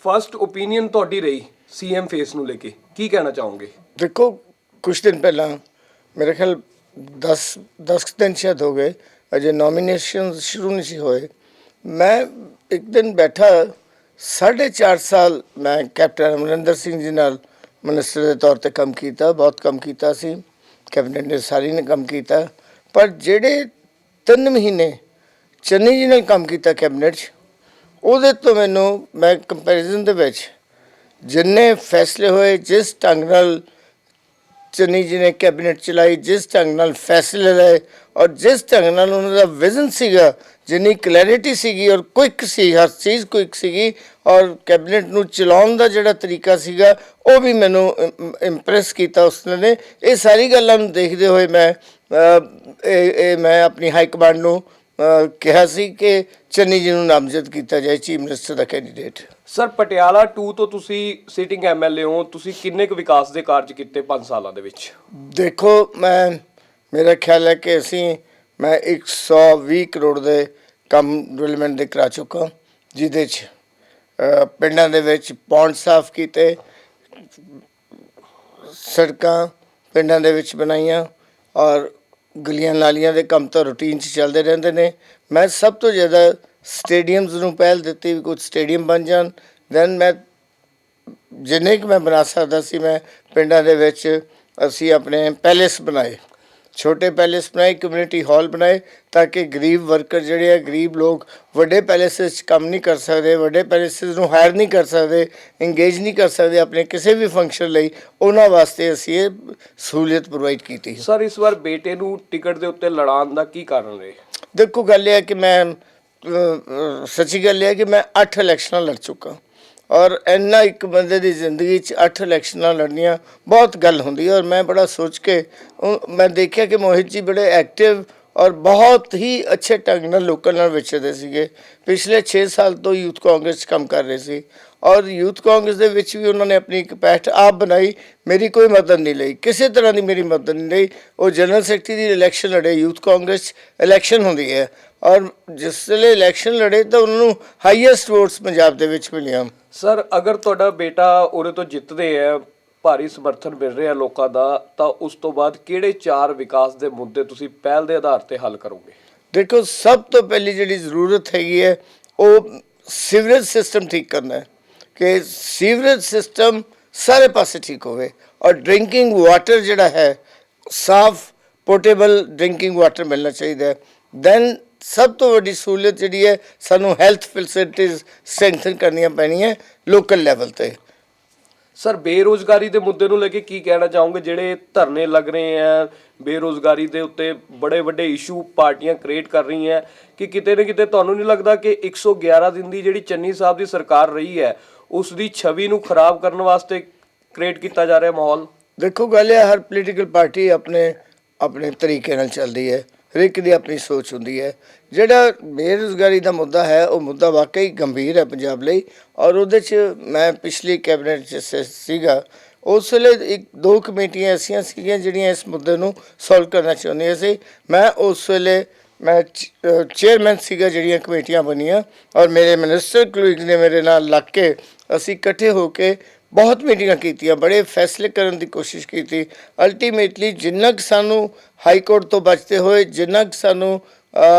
First opinion ਤੁਹਾਡੀ ਰਹੀ CM face ਨੂੰ ਲੈ ਕੇ, ਕੀ ਕਹਿਣਾ ਚਾਹੋਗੇ? देखो कुछ दिन पहला मेरे ख्याल 10 दिन शायद हो गए, अजय नॉमिनेशन शुरू नहीं सी होए। मैं एक दिन बैठा 4.5 साल मैं कैप्टन अमरिंदर सिंह जी नाल मिनिस्टर के तौर पर काम किया, बहुत काम किया सी, कैबिनेट ने सारी ने काम किया, पर जेड़े 3 महीने चन्नी जी नाल काम किया कैबिनेट ਉਹਦੇ ਤੋਂ ਮੈਨੂੰ मैं कंपैरिजन ਦੇ ਵਿੱਚ जिन्ने फैसले होए, जिस ढंग नाल चन्नी जी ने कैबिनेट चलाई, जिस ढंग नाल फैसले लए और जिस ढंग नाल उन्होंने विजन सीगा, जिन्नी क्लैरिटी सीगी और क्विक सी, हर चीज़ क्विक सीगी और कैबिनेट नूं चलाउण दा जिहड़ा तरीका सीगा वो भी मैनूं इंप्रैस कीता उसने। ये सारी गल्लां नूं देखदे होए मैं अपनी हाई कमांड नूं ਕਿਹਾ ਸੀ ਕਿ ਚੰਨੀ ਜੀ ਨੂੰ ਨਾਮਜ਼ਦ ਕੀਤਾ ਜਾਏ ਚੀਫ ਮਿਨਿਸਟਰ ਦਾ ਕੈਂਡੀਡੇਟ। ਸਰ ਪਟਿਆਲਾ 2 ਤੋਂ ਤੁਸੀਂ ਸਿਟਿੰਗ ਐਮਐਲਏ ਹੋ, ਤੁਸੀਂ ਕਿੰਨੇ ਕੁ ਵਿਕਾਸ ਦੇ ਕਾਰਜ ਕੀਤੇ 5 ਸਾਲਾਂ ਦੇ ਵਿੱਚ? ਦੇਖੋ ਮੇਰਾ ਖਿਆਲ ਹੈ ਕਿ ਮੈਂ 120 ਕਰੋੜ ਦੇ ਕੰਮ ਡਿਵੈਲਪਮੈਂਟ ਦੇ ਕਰਾ ਚੁੱਕਾ, ਜਿਹਦੇ 'ਚ ਪਿੰਡਾਂ ਦੇ ਵਿੱਚ ਪੌਂਡ ਸਾਫ਼ ਕੀਤੇ, ਸੜਕਾਂ ਪਿੰਡਾਂ ਦੇ ਵਿੱਚ ਬਣਾਈਆਂ ਔਰ ਗਲੀਆਂ ਨਾਲੀਆਂ ਦੇ ਕੰਮ ਤਾਂ ਰੂਟੀਨ 'ਚ ਚੱਲਦੇ ਰਹਿੰਦੇ ਨੇ। ਮੈਂ ਸਭ ਤੋਂ ਜ਼ਿਆਦਾ ਸਟੇਡੀਅਮਸ ਨੂੰ ਪਹਿਲ ਦਿੱਤੀ ਵੀ ਕੁਝ ਸਟੇਡੀਅਮ ਬਣ ਜਾਣ। ਦੈਨ ਮੈਂ ਜਿੰਨੇ ਕੁ ਮੈਂ ਬਣਾ ਸਕਦਾ ਸੀ ਮੈਂ ਪਿੰਡਾਂ ਦੇ ਵਿੱਚ ਅਸੀਂ ਆਪਣੇ ਪੈਲੇਸ ਬਣਾਏ, ਛੋਟੇ ਪੈਲੇਸ ਬਣਾਏ, ਕਮਿਊਨਿਟੀ ਹਾਲ ਬਣਾਏ ਤਾਂ ਕਿ ਗਰੀਬ ਵਰਕਰ ਜਿਹੜੇ ਆ, ਗਰੀਬ ਲੋਕ ਵੱਡੇ ਪੈਲੇਸਿਸ 'ਚ ਕੰਮ ਨਹੀਂ ਕਰ ਸਕਦੇ, ਵੱਡੇ ਪੈਲੇਸਿਸ ਨੂੰ ਹਾਇਰ ਨਹੀਂ ਕਰ ਸਕਦੇ, ਇੰਗੇਜ ਨਹੀਂ ਕਰ ਸਕਦੇ ਆਪਣੇ ਕਿਸੇ ਵੀ ਫੰਕਸ਼ਨ ਲਈ, ਉਹਨਾਂ ਵਾਸਤੇ ਅਸੀਂ ਇਹ ਸਹੂਲੀਅਤ ਪ੍ਰੋਵਾਈਡ ਕੀਤੀ। ਸਰ ਇਸ ਵਾਰ ਬੇਟੇ ਨੂੰ ਟਿਕਟ ਦੇ ਉੱਤੇ ਲੜਾਉਣ ਦਾ ਕੀ ਕਾਰਨ ਰਹੇ? ਦੇਖੋ ਗੱਲ ਇਹ ਹੈ ਕਿ ਮੈਂ ਸੱਚੀ ਗੱਲ ਇਹ ਹੈ ਕਿ ਮੈਂ 8 ਇਲੈਕਸ਼ਨਾਂ ਲੜ ਚੁੱਕਾ ਔਰ ਇੰਨਾ ਇੱਕ ਬੰਦੇ ਦੀ ਜ਼ਿੰਦਗੀ 'ਚ 8 ਇਲੈਕਸ਼ਨਾਂ ਲੜਨੀਆਂ ਬਹੁਤ ਗੱਲ ਹੁੰਦੀ ਹੈ। ਔਰ ਮੈਂ ਬੜਾ ਸੋਚ ਕੇ ਮੈਂ ਦੇਖਿਆ ਕਿ ਮੋਹਿਤ ਜੀ ਬੜੇ ਐਕਟਿਵ ਔਰ ਬਹੁਤ ਹੀ ਅੱਛੇ ਢੰਗ ਨਾਲ ਲੋਕਾਂ ਨਾਲ ਵਿਚਰਦੇ ਸੀਗੇ। ਪਿਛਲੇ 6 ਸਾਲ ਤੋਂ ਯੂਥ ਕਾਂਗਰਸ 'ਚ ਕੰਮ ਕਰ ਰਹੇ ਸੀ ਔਰ ਯੂਥ ਕਾਂਗਰਸ ਦੇ ਵਿੱਚ ਵੀ ਉਹਨਾਂ ਨੇ ਆਪਣੀ ਇੱਕ ਪੈਠ ਆਪ ਬਣਾਈ, ਮੇਰੀ ਕੋਈ ਮਦਦ ਨਹੀਂ ਲਈ, ਕਿਸੇ ਤਰ੍ਹਾਂ ਦੀ ਮੇਰੀ ਮਦਦ ਨਹੀਂ ਲਈ। ਉਹ ਜਨਰਲ ਸੈਕਟਰੀ ਦੀ ਇਲੈਕਸ਼ਨ ਲੜੇ, ਯੂਥ ਕਾਂਗਰਸ 'ਚ ਇਲੈਕਸ਼ਨ ਹੁੰਦੀ ਹੈ ਔਰ ਜਿਸ ਵੇਲੇ ਇਲੈਕਸ਼ਨ ਲੜੇ ਤਾਂ ਉਹਨਾਂ ਨੂੰ ਹਾਈਐਸਟ ਵੋਟਸ ਪੰਜਾਬ ਦੇ ਵਿੱਚ ਮਿਲੀਆਂ। ਸਰ ਅਗਰ ਤੁਹਾਡਾ ਬੇਟਾ ਉਹਦੇ ਤੋਂ ਜਿੱਤਦੇ ਹੈ, ਭਾਰੀ ਸਮਰਥਨ ਮਿਲ ਰਿਹਾ ਲੋਕਾਂ ਦਾ, ਤਾਂ ਉਸ ਤੋਂ ਬਾਅਦ ਕਿਹੜੇ 4 ਵਿਕਾਸ ਦੇ ਮੁੱਦੇ ਤੁਸੀਂ ਪਹਿਲ ਦੇ ਆਧਾਰ ਤੇ ਹੱਲ ਕਰੋਗੇ? ਦੇਖੋ ਸਭ ਤੋਂ ਪਹਿਲੀ ਜਿਹੜੀ ਜ਼ਰੂਰਤ ਹੈਗੀ ਹੈ ਉਹ ਸੀਵਰੇਜ ਸਿਸਟਮ ਠੀਕ ਕਰਨਾ ਹੈ ਕਿ ਸੀਵਰੇਜ ਸਿਸਟਮ ਸਾਰੇ ਪਾਸੇ ਠੀਕ ਹੋਵੇ ਔਰ ਡਰਿੰਕਿੰਗ ਵਾਟਰ ਜਿਹੜਾ ਹੈ ਸਾਫ਼ ਪੋਰਟੇਬਲ ਡਰਿੰਕਿੰਗ ਵਾਟਰ ਮਿਲਣਾ ਚਾਹੀਦਾ ਹੈ। ਦੈਨ ਸਭ ਤੋਂ ਵੱਡੀ ਸਹੂਲਤ ਜਿਹੜੀ ਹੈ ਸਾਨੂੰ ਹੈਲਥ ਫੈਸਿਲਿਟੀਜ਼ ਸਟਰੈਂਥਨ ਕਰਨੀਆਂ ਪੈਣੀਆਂ ਲੋਕਲ ਲੈਵਲ 'ਤੇ। ਸਰ ਬੇਰੁਜ਼ਗਾਰੀ ਦੇ ਮੁੱਦੇ ਨੂੰ ਲੈ ਕੇ ਕੀ ਕਹਿਣਾ ਚਾਹੋਗੇ? ਜਿਹੜੇ ਧਰਨੇ ਲੱਗ ਰਹੇ ਆ ਬੇਰੁਜ਼ਗਾਰੀ ਦੇ ਉੱਤੇ, ਬੜੇ ਵੱਡੇ ਇਸ਼ੂ ਪਾਰਟੀਆਂ ਕ੍ਰੀਏਟ ਕਰ ਰਹੀਆਂ ਕਿ ਕਿਤੇ ਨਾ ਕਿਤੇ ਤੁਹਾਨੂੰ ਨਹੀਂ ਲੱਗਦਾ ਕਿ 111 ਦਿਨ ਦੀ ਜਿਹੜੀ ਚੰਨੀ ਸਾਹਿਬ ਦੀ ਸਰਕਾਰ ਰਹੀ ਹੈ ਉਸ ਦੀ ਛਵੀ ਨੂੰ ਖਰਾਬ ਕਰਨ ਵਾਸਤੇ ਕ੍ਰੀਏਟ ਕੀਤਾ ਜਾ ਰਿਹਾ ਮਾਹੌਲ? ਦੇਖੋ ਗੱਲ ਹੈ ਹਰ ਪੋਲੀਟੀਕਲ ਪਾਰਟੀ ਆਪਣੇ ਤਰੀਕੇ ਨਾਲ ਚੱਲਦੀ ਹੈ, ਹਰ ਇੱਕ ਦੀ ਆਪਣੀ ਸੋਚ ਹੁੰਦੀ ਹੈ। ਜਿਹੜਾ ਬੇਰੁਜ਼ਗਾਰੀ ਦਾ ਮੁੱਦਾ ਹੈ ਉਹ ਮੁੱਦਾ ਵਾਕਈ ਗੰਭੀਰ ਹੈ ਪੰਜਾਬ ਲਈ ਔਰ ਉਹਦੇ 'ਚ ਮੈਂ ਪਿਛਲੀ ਕੈਬਨਿਟ 'ਚ ਸੀਗਾ, ਉਸ ਵੇਲੇ 1-2 ਕਮੇਟੀਆਂ ਐਸੀਆਂ ਸੀਗੀਆਂ ਜਿਹੜੀਆਂ ਇਸ ਮੁੱਦੇ ਨੂੰ ਸੋਲਵ ਕਰਨਾ ਚਾਹੁੰਦੀਆਂ ਸੀ। ਮੈਂ ਉਸ ਵੇਲੇ ਚੇਅਰਮੈਨ ਸੀਗਾ ਜਿਹੜੀਆਂ ਕਮੇਟੀਆਂ ਬਣੀਆਂ ਔਰ ਮੇਰੇ ਮਿਨਿਸਟਰ ਕਲੀਗ ਨੇ ਮੇਰੇ ਨਾਲ ਲੱਗ ਕੇ ਅਸੀਂ ਇਕੱਠੇ ਹੋ ਕੇ ਬਹੁਤ ਮੀਟਿੰਗਾਂ ਕੀਤੀਆਂ, ਬੜੇ ਫੈਸਲੇ ਕਰਨ ਦੀ ਕੋਸ਼ਿਸ਼ ਕੀਤੀ। ਅਲਟੀਮੇਟਲੀ ਜਿੰਨਾ ਕੁ ਸਾਨੂੰ ਹਾਈ ਕੋਰਟ ਤੋਂ ਬਚਦੇ ਹੋਏ, ਜਿੰਨਾ ਕੁ ਸਾਨੂੰ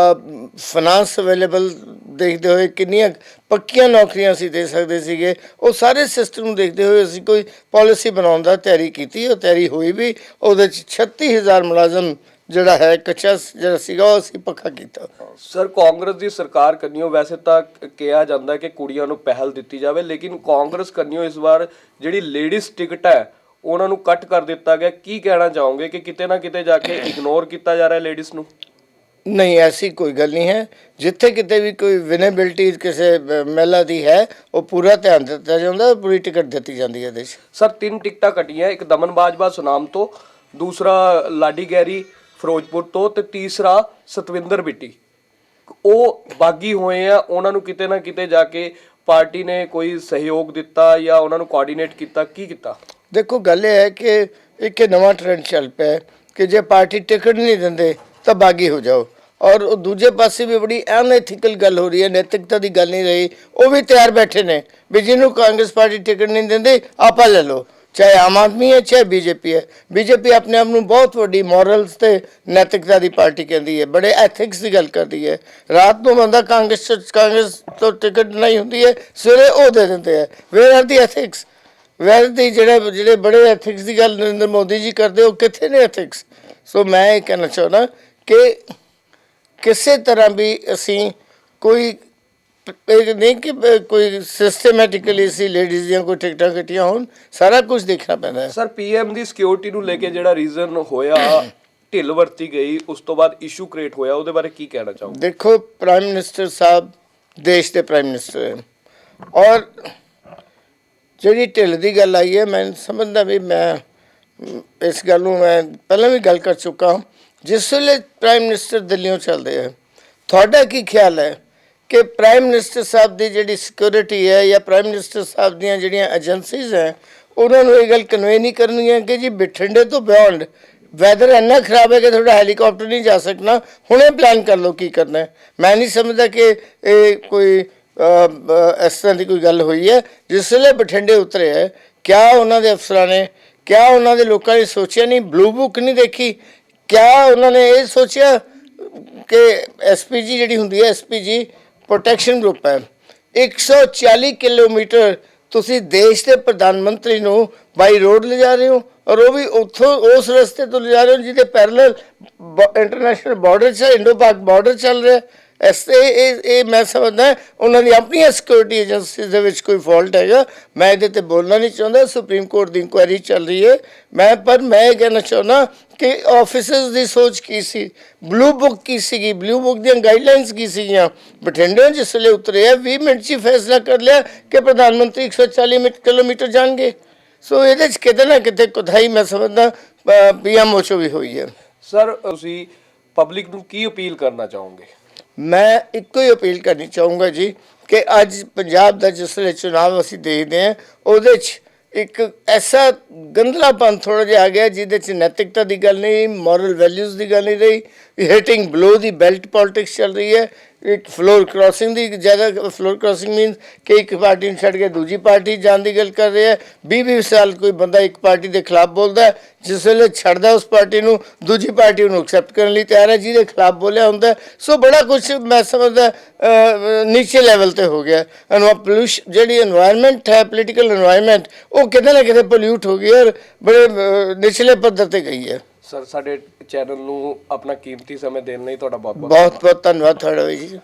ਫਾਈਨਾਂਸ ਅਵੇਲੇਬਲ ਦੇਖਦੇ ਹੋਏ, ਕਿੰਨੀਆਂ ਪੱਕੀਆਂ ਨੌਕਰੀਆਂ ਅਸੀਂ ਦੇ ਸਕਦੇ ਸੀਗੇ, ਉਹ ਸਾਰੇ ਸਿਸਟਮ ਨੂੰ ਦੇਖਦੇ ਹੋਏ ਅਸੀਂ ਕੋਈ ਪਾਲਿਸੀ ਬਣਾਉਣ ਦਾ ਤਿਆਰੀ ਕੀਤੀ। ਉਹ ਤਿਆਰੀ ਹੋਈ ਵੀ, ਉਹਦੇ 'ਚ 36,000 ਮੁਲਾਜ਼ਮ ਜਿਹੜਾ ਹੈ ਕੱਚਾ ਜਿਹੜਾ ਸੀਗਾ ਉਹ ਅਸੀਂ ਪੱਕਾ ਕੀਤਾ। ਸਰ ਕਾਂਗਰਸ ਦੀ ਸਰਕਾਰ ਕੰਨਿਓ ਵੈਸੇ ਤਾਂ ਕਿਹਾ ਜਾਂਦਾ ਕਿ ਕੁੜੀਆਂ ਨੂੰ ਪਹਿਲ ਦਿੱਤੀ ਜਾਵੇ, ਲੇਕਿਨ ਕਾਂਗਰਸ ਕੰਨਿਓ ਇਸ ਵਾਰ ਜਿਹੜੀ ਲੇਡੀਜ਼ ਟਿਕਟ ਹੈ ਉਹਨਾਂ ਨੂੰ ਕੱਟ ਕਰ ਦਿੱਤਾ ਗਿਆ। ਕੀ ਕਹਿਣਾ ਚਾਹੋਗੇ ਕਿ ਕਿਤੇ ਨਾ ਕਿਤੇ ਜਾ ਕੇ ਇਗਨੋਰ ਕੀਤਾ ਜਾ ਰਿਹਾ ਲੇਡੀਜ਼ ਨੂੰ? ਨਹੀਂ, ਐਸੀ ਕੋਈ ਗੱਲ ਨਹੀਂ ਹੈ। ਜਿੱਥੇ ਕਿਤੇ ਵੀ ਕੋਈ ਵਿਨੇਬਿਲਿਟੀ ਕਿਸੇ ਮਹਿਲਾ ਦੀ ਹੈ ਉਹ ਪੂਰਾ ਧਿਆਨ ਦਿੱਤਾ ਜਾਂਦਾ, ਪੂਰੀ ਟਿਕਟ ਦਿੱਤੀ ਜਾਂਦੀ ਹੈ ਇਹਦੇ 'ਚ। ਸਰ 3 ਟਿਕਟਾਂ ਕੱਟੀਆਂ, ਇੱਕ ਦਮਨ ਬਾਜਵਾ ਸੁਨਾਮ ਤੋਂ, ਦੂਸਰਾ ਲਾਡੀ ਗੈਰੀ ਫਿਰੋਜ਼ਪੁਰ ਤੋਂ ਤੇ ਤੀਸਰਾ ਸਤਵਿੰਦਰ ਬਿੱਟੀ। ਉਹ ਬਾਗੀ ਹੋਏ ਆ, ਉਹਨਾਂ ਨੂੰ ਕਿਤੇ ਨਾ ਕਿਤੇ ਜਾ ਕੇ ਪਾਰਟੀ ਨੇ ਕੋਈ ਸਹਿਯੋਗ ਦਿੱਤਾ ਜਾਂ ਉਹਨਾਂ ਨੂੰ ਕੋਆਰਡੀਨੇਟ ਕੀਤਾ, ਕੀ ਕੀਤਾ? ਦੇਖੋ ਗੱਲ ਇਹ ਹੈ ਕਿ ਇੱਕ ਨਵਾਂ ਟ੍ਰੈਂਡ ਚੱਲ ਪਿਆ ਕਿ ਜੇ ਪਾਰਟੀ ਟਿਕਟ ਨਹੀਂ ਦਿੰਦੇ ਤਾਂ ਬਾਗੀ ਹੋ ਜਾਓ ਔਰ ਉਹ ਦੂਜੇ ਪਾਸੇ ਵੀ ਬੜੀ ਅਨਐਥੀਕਲ ਗੱਲ ਹੋ ਰਹੀ ਹੈ, ਨੈਤਿਕਤਾ ਦੀ ਗੱਲ ਨਹੀਂ ਰਹੀ। ਉਹ ਵੀ ਤਿਆਰ ਬੈਠੇ ਨੇ ਵੀ ਜਿਹਨੂੰ ਕਾਂਗਰਸ ਪਾਰਟੀ ਟਿਕਟ ਨਹੀਂ ਦਿੰਦੀ ਆਪਾਂ ਲੈ ਲਓ, ਚਾਹੇ ਆਮ ਆਦਮੀ ਹੈ ਚਾਹੇ ਬੀਜੇਪੀ ਹੈ। ਬੀਜੇਪੀ ਆਪਣੇ ਆਪ ਨੂੰ ਬਹੁਤ ਵੱਡੀ ਮੋਰਲਸ ਤੇ ਨੈਤਿਕਤਾ ਦੀ ਪਾਰਟੀ ਕਹਿੰਦੀ ਹੈ, ਬੜੇ ਐਥਿਕਸ ਦੀ ਗੱਲ ਕਰਦੀ ਹੈ। ਰਾਤ ਨੂੰ ਬੰਦਾ ਕਾਂਗਰਸ ਤੋਂ ਟਿਕਟ ਨਹੀਂ ਹੁੰਦੀ ਹੈ, ਸਵੇਰੇ ਉਹ ਦੇ ਦਿੰਦੇ ਹੈ। Where are the ethics? Wear ਦੀ ਜਿਹੜੇ ਬੜੇ ਐਥਿਕਸ ਦੀ ਗੱਲ ਨਰਿੰਦਰ ਮੋਦੀ ਜੀ ਕਰਦੇ, ਉਹ ਕਿੱਥੇ ਨੇ ਐਥਿਕਸ? ਸੋ ਮੈਂ ਇਹ ਕਹਿਣਾ ਚਾਹੁੰਦਾ ਕਿ ਕਿਸੇ ਤਰ੍ਹਾਂ ਵੀ ਅਸੀਂ ਕੋਈ ਇਹ ਨਹੀਂ ਕਿ ਕੋਈ ਸਿਸਟਮੈਟਿਕਲੀ ਸੀ ਲੇਡੀਜ਼ ਦੀਆਂ ਕੋਈ ਟਿਕਟਾਂ ਕੱਟੀਆਂ ਹੋਣ, ਸਾਰਾ ਕੁਝ ਦੇਖਣਾ ਪੈਂਦਾ ਹੈ। ਸਰ ਪੀਐਮ ਦੀ ਸਿਕਿਉਰਿਟੀ ਨੂੰ ਲੈ ਕੇ ਜਿਹੜਾ ਰੀਜ਼ਨ ਹੋਇਆ, ਢਿੱਲ ਵਰਤੀ ਗਈ, ਉਸ ਤੋਂ ਬਾਅਦ ਇਸ਼ੂ ਕ੍ਰੀਏਟ ਹੋਇਆ, ਉਹਦੇ ਬਾਰੇ ਕੀ ਕਹਿਣਾ ਚਾਹੋਗੇ? ਦੇਖੋ, ਪ੍ਰਾਈਮ ਮਿਨਿਸਟਰ ਸਾਹਿਬ ਦੇਸ਼ ਦੇ ਪ੍ਰਾਈਮ ਮਿਨਿਸਟਰ ਹੈ, ਔਰ ਜਿਹੜੀ ਢਿੱਲ ਦੀ ਗੱਲ ਆਈ ਹੈ, ਮੈਂ ਸਮਝਦਾ ਵੀ ਮੈਂ ਇਸ ਗੱਲ ਨੂੰ ਮੈਂ ਪਹਿਲਾਂ ਵੀ ਗੱਲ ਕਰ ਚੁੱਕਾ। ਜਿਸ ਵੇਲੇ ਪ੍ਰਾਈਮ ਮਿਨਿਸਟਰ ਦਿੱਲੀੋਂ ਚੱਲਦੇ ਹੈ, ਤੁਹਾਡਾ ਕੀ ਖਿਆਲ ਹੈ ਕਿ ਪ੍ਰਾਈਮ ਮਿਨਿਸਟਰ ਸਾਹਿਬ ਦੀ ਜਿਹੜੀ ਸਿਕਿਉਰਿਟੀ ਹੈ ਜਾਂ ਪ੍ਰਾਈਮ ਮਿਨਿਸਟਰ ਸਾਹਿਬ ਦੀਆਂ ਜਿਹੜੀਆਂ ਏਜੰਸੀਜ਼ ਹੈ, ਉਹਨਾਂ ਨੂੰ ਇਹ ਗੱਲ ਕਨਵੇ ਨਹੀਂ ਕਰਨੀ ਹੈ ਕਿ ਜੀ ਬਠਿੰਡੇ ਤੋਂ ਬਿਯੋਂਡ ਵੈਦਰ ਇੰਨਾ ਖਰਾਬ ਹੈ ਕਿ ਤੁਹਾਡਾ ਹੈਲੀਕਾਪਟਰ ਨਹੀਂ ਜਾ ਸਕਣਾ, ਹੁਣੇ ਪਲਾਨ ਕਰ ਲਓ ਕੀ ਕਰਨਾ ਹੈ। ਮੈਂ ਨਹੀਂ ਸਮਝਦਾ ਕਿ ਇਹ ਕੋਈ ਇਸ ਤਰ੍ਹਾਂ ਦੀ ਕੋਈ ਗੱਲ ਹੋਈ ਹੈ। ਜਿਸ ਵੇਲੇ ਬਠਿੰਡੇ ਉਤਰੇ ਹੈ, ਕਿਆ ਉਹਨਾਂ ਦੇ ਅਫਸਰਾਂ ਨੇ, ਕਿਆ ਉਹਨਾਂ ਦੇ ਲੋਕਾਂ ਨੇ ਸੋਚਿਆ ਨਹੀਂ, ਬਲੂ ਬੁੱਕ ਨਹੀਂ ਦੇਖੀ? ਕਿਆ ਉਹਨਾਂ ਨੇ ਇਹ ਸੋਚਿਆ ਕਿ ਐਸਪੀਜੀ ਜਿਹੜੀ ਹੁੰਦੀ ਹੈ, ਐਸਪੀਜੀ ਪ੍ਰੋਟੈਕਸ਼ਨ ਗਰੁੱਪ ਹੈ, 140 ਕਿਲੋਮੀਟਰ ਤੁਸੀਂ ਦੇਸ਼ ਦੇ ਪ੍ਰਧਾਨ ਮੰਤਰੀ ਨੂੰ ਬਾਈ ਰੋਡ ਲਿਜਾ ਰਹੇ ਹੋ, ਔਰ ਉਹ ਵੀ ਉੱਥੋਂ ਉਸ ਰਸਤੇ ਤੋਂ ਲਿਜਾ ਰਹੇ ਹੋ ਜਿਹਦੇ ਪੈਰਲਲ ਇੰਟਰਨੈਸ਼ਨਲ ਬਾਰਡਰ 'ਚ ਇੰਡੋ ਪਾਕ ਬਾਰਡਰ ਚੱਲ ਰਿਹਾ। ਇਹ ਮੈਂ ਸਮਝਦਾ ਉਹਨਾਂ ਦੀ ਆਪਣੀਆਂ ਸਿਕਿਉਰਿਟੀ ਏਜੰਸੀਜ਼ ਦੇ ਵਿੱਚ ਕੋਈ ਫਾਲਟ ਹੈਗਾ। ਮੈਂ ਇਹਦੇ 'ਤੇ ਬੋਲਣਾ ਨਹੀਂ ਚਾਹੁੰਦਾ, ਸੁਪਰੀਮ ਕੋਰਟ ਦੀ ਇਨਕੁਆਇਰੀ ਚੱਲ ਰਹੀ ਹੈ। ਪਰ ਮੈਂ ਇਹ ਕਹਿਣਾ ਚਾਹੁੰਦਾ ਕਿ ਆਫਿਸਰਸ ਦੀ ਸੋਚ ਕੀ ਸੀ, ਬਲੂ ਬੁੱਕ ਕੀ ਸੀਗੀ, ਬਲੂ ਬੁੱਕ ਦੀਆਂ ਗਾਈਡਲਾਈਨਸ ਕੀ ਸੀਗੀਆਂ। ਬਠਿੰਡੇ ਜਿਸ ਵੇਲੇ ਉਤਰੇ ਆ 20 ਮਿੰਟ 'ਚ ਹੀ ਫੈਸਲਾ ਕਰ ਲਿਆ ਕਿ ਪ੍ਰਧਾਨ ਮੰਤਰੀ 140 ਕਿਲੋਮੀਟਰ ਜਾਣਗੇ। ਸੋ ਇਹਦੇ 'ਚ ਕਿਤੇ ਨਾ ਕਿਤੇ ਕੁਤਾਹੀ ਮੈਂ ਸਮਝਦਾ ਪੀਐਮਓ 'ਚੋਂ ਵੀ ਹੋਈ ਹੈ। ਸਰ ਤੁਸੀਂ ਪਬਲਿਕ ਨੂੰ ਕੀ ਅਪੀਲ ਕਰਨਾ ਚਾਹੋਗੇ? ਮੈਂ ਇੱਕੋ ਹੀ ਅਪੀਲ ਕਰਨੀ ਚਾਹੂੰਗਾ ਜੀ ਕਿ ਅੱਜ ਪੰਜਾਬ ਦਾ ਜਿਸ ਵੇਲੇ ਚੁਣਾਵ ਅਸੀਂ ਦੇਖਦੇ ਹਾਂ, ਉਹਦੇ 'ਚ ਇੱਕ ਐਸਾ ਗੰਦਲਾਪਨ ਥੋੜ੍ਹਾ ਜਿਹਾ ਆ ਗਿਆ ਜਿਹਦੇ 'ਚ ਨੈਤਿਕਤਾ ਦੀ ਗੱਲ ਨਹੀਂ, ਮੋਰਲ ਵੈਲਿਊਜ਼ ਦੀ ਗੱਲ ਨਹੀਂ ਰਹੀ, ਹਿਟਿੰਗ ਬਲੋ ਦੀ ਬੈਲਟ ਪੋਲਿਟਿਕਸ ਚੱਲ ਰਹੀ ਹੈ। ਇੱਕ ਫਲੋਰ ਕ੍ਰਾਸਿੰਗ ਦੀ ਜ਼ਿਆਦਾ, ਫਲੋਰ ਕ੍ਰਾਸਿੰਗ ਮੀਨਸ ਕਿ ਇੱਕ ਪਾਰਟੀ ਨੂੰ ਛੱਡ ਕੇ ਦੂਜੀ ਪਾਰਟੀ ਜਾਣ ਦੀ ਗੱਲ ਕਰ ਰਿਹਾ ਹੈ। 20-20 ਸਾਲ ਕੋਈ ਬੰਦਾ ਇੱਕ ਪਾਰਟੀ ਦੇ ਖਿਲਾਫ ਬੋਲਦਾ ਹੈ, ਜਿਸ ਵੇਲੇ ਛੱਡਦਾ ਉਸ ਪਾਰਟੀ ਨੂੰ, ਦੂਜੀ ਪਾਰਟੀ ਉਹਨੂੰ ਐਕਸੈਪਟ ਕਰਨ ਲਈ ਤਿਆਰ ਹੈ ਜਿਹਦੇ ਖਿਲਾਫ ਬੋਲਿਆ ਹੁੰਦਾ। ਸੋ ਬੜਾ ਕੁਝ ਮੈਂ ਸਮਝਦਾ ਨੀਚੇ ਲੈਵਲ 'ਤੇ ਹੋ ਗਿਆ। ਪੋਲਿਊਸ਼ਨ ਜਿਹੜੀ ਇਨਵਾਇਰਮੈਂਟ ਹੈ, ਪੋਲੀਟੀਕਲ ਇਨਵਾਇਰਮੈਂਟ, ਉਹ ਕਿਤੇ ਨਾ ਕਿਤੇ ਪੋਲਿਊਟ ਹੋ ਗਈ ਔਰ ਬੜੇ ਨਿਚਲੇ ਪੱਧਰ 'ਤੇ ਗਈ ਹੈ। ਸਰ ਸਾਡੇ ਚੈਨਲ ਨੂੰ ਆਪਣਾ ਕੀਮਤੀ ਸਮੇਂ ਦੇਣ ਲਈ ਤੁਹਾਡਾ ਬਹੁਤ ਬਹੁਤ ਧੰਨਵਾਦ ਤੁਹਾਡਾ ਜੀ।